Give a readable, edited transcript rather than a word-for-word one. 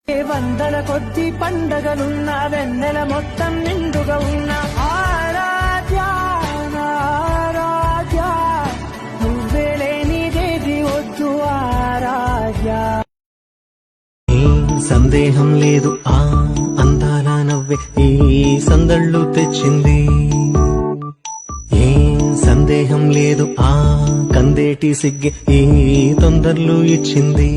వందల కొద్ది పండగలున్న వెన్నెల మొత్తం నిండుగా ఉన్న ఆరాధ్యా ఆరాధ్యా నువ్వే లేనిదేది వద్దు ఆరాధ్యా. సందేహం లేదు ఆ అందాల నవ్వే ఈ సందళ్ళు తెచ్చింది. ఏం సందేహం లేదు ఆ కందేటి సిగ్గే ఈ తొందరలు ఇచ్చింది.